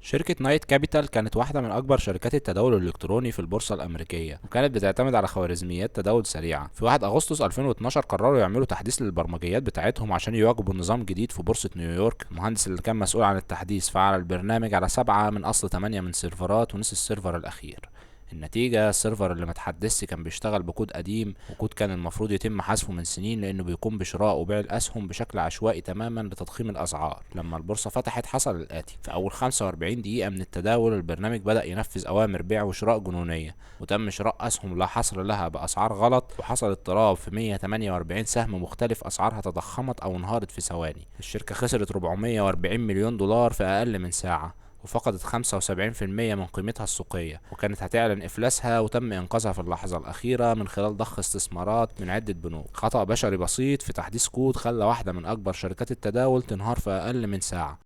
شركة نايت كابيتال كانت واحدة من أكبر شركات التداول الإلكتروني في البورصة الأمريكية، وكانت بتعتمد على خوارزميات تداول سريعة. في 1 أغسطس 2012 قرروا يعملوا تحديث للبرمجيات بتاعتهم عشان يواكبوا نظام جديد في بورصة نيويورك. المهندس اللي كان مسؤول عن التحديث فعل البرنامج على 7 من أصل 8 من سيرفرات ونسي السيرفر الأخير. النتيجة السيرفر اللي متحدثش كان بيشتغل بكود قديم، وكود كان المفروض يتم حذفه من سنين لأنه بيقوم بشراء وبيع الأسهم بشكل عشوائي تماما لتضخيم الأسعار. لما البورصة فتحت حصل الآتي: في أول 45 دقيقة من التداول البرنامج بدأ ينفذ أوامر بيع وشراء جنونية، وتم شراء أسهم لا حصر لها بأسعار غلط، وحصل اضطراب في 148 سهم مختلف أسعارها تضخمت أو انهارت في ثواني. الشركة خسرت 440 مليون دولار في أقل من ساعة، وفقدت 75% من قيمتها السوقية، وكانت هتعلن إفلاسها، وتم إنقاذها في اللحظة الأخيرة من خلال ضخ استثمارات من عدة بنوك. خطأ بشري بسيط في تحديث كود خلى واحدة من أكبر شركات التداول تنهار في أقل من ساعة.